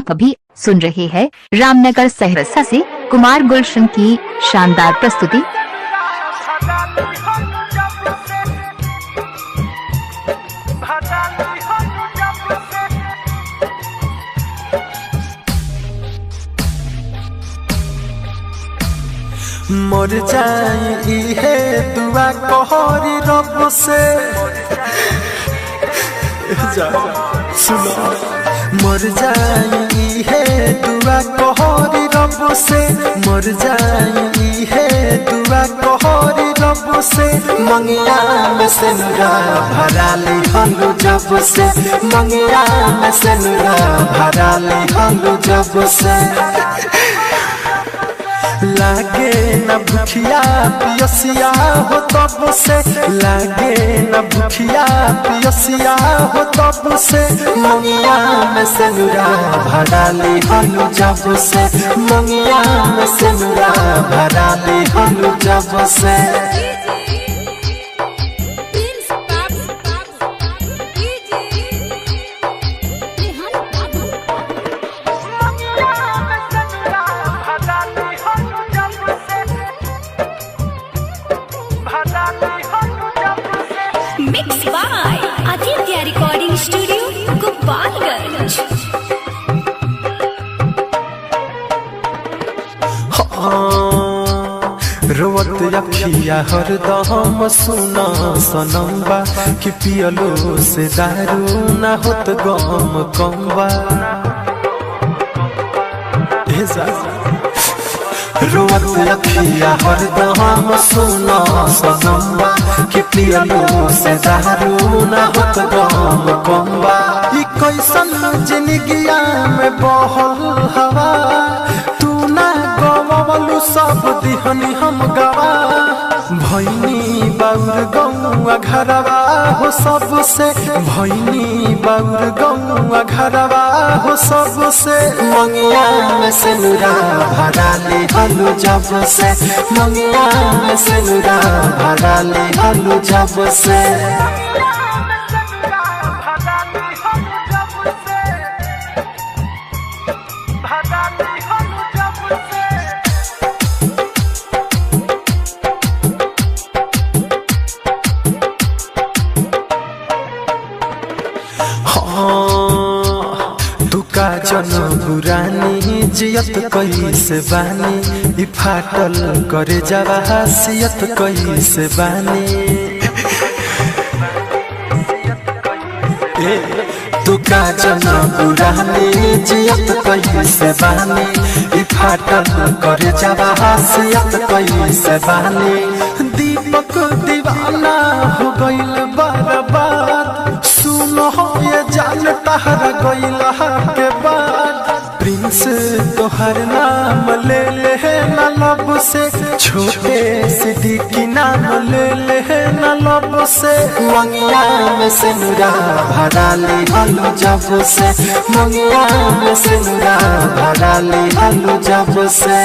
आप अभी सुन रहे हैं रामनगर सहरसा से कुमार गुलशन की शानदार प्रस्तुति। मर जाई है दुआ कहरी रब से सुनो मर जाई है दुआ कहरी रब से मर जाई है दुआ कहरी रब से मंगिया में से नुरा भरा ले हलू जब से मंगिया में से नुरा भरा ले हलू जब से लागे न भूखिया पियसिया हो तब से लागे न भूखिया पियसिया हो तब से मंगिया में से नुरा भरा ले हलू जब से मंगिया में से नुरा भरा ले हलू जब से Mixed by Aditya Recording Studio, Gopalganj. रोवत अखिया हरदम सुना सनम्बा कि पियलो से दारू ना होत गम कम्बा रोवत अखिया हरदम सुना सनम्बा कि पियलो से दारू ना होत गम कम्बा ई कैसन जिंदगिया में बहल हवा तू ना गवलू सब दिहनी हम गवा भैनी बाउर गौआ घरवा हो सबसे भैनी बाउर गौआ घरवा हो सबसे मंगिया में से नुरा भरा ले हलू जब से मंगिया में से नुरा भरा ले हलू जब से दुका जन बुरानी जियत कैसे बानी ई फाटल करे जावा हसियत कैसे बानी दुका जन बुरानी जियत कैसे बानी ई फाटल करे जावा हसियत कैसे बानी दीपक दीवाना हो गइल बर्बाद सुनो ये जान तहरा गइला के बाद प्रिंस तोहर नाम ले ले न लब से छोटे सिद्दीकी नाम ले ले न लब से मंगिया में से नुरा भरा ले हलू जब से मंगिया में से नुरा भरा ले हलू जब से।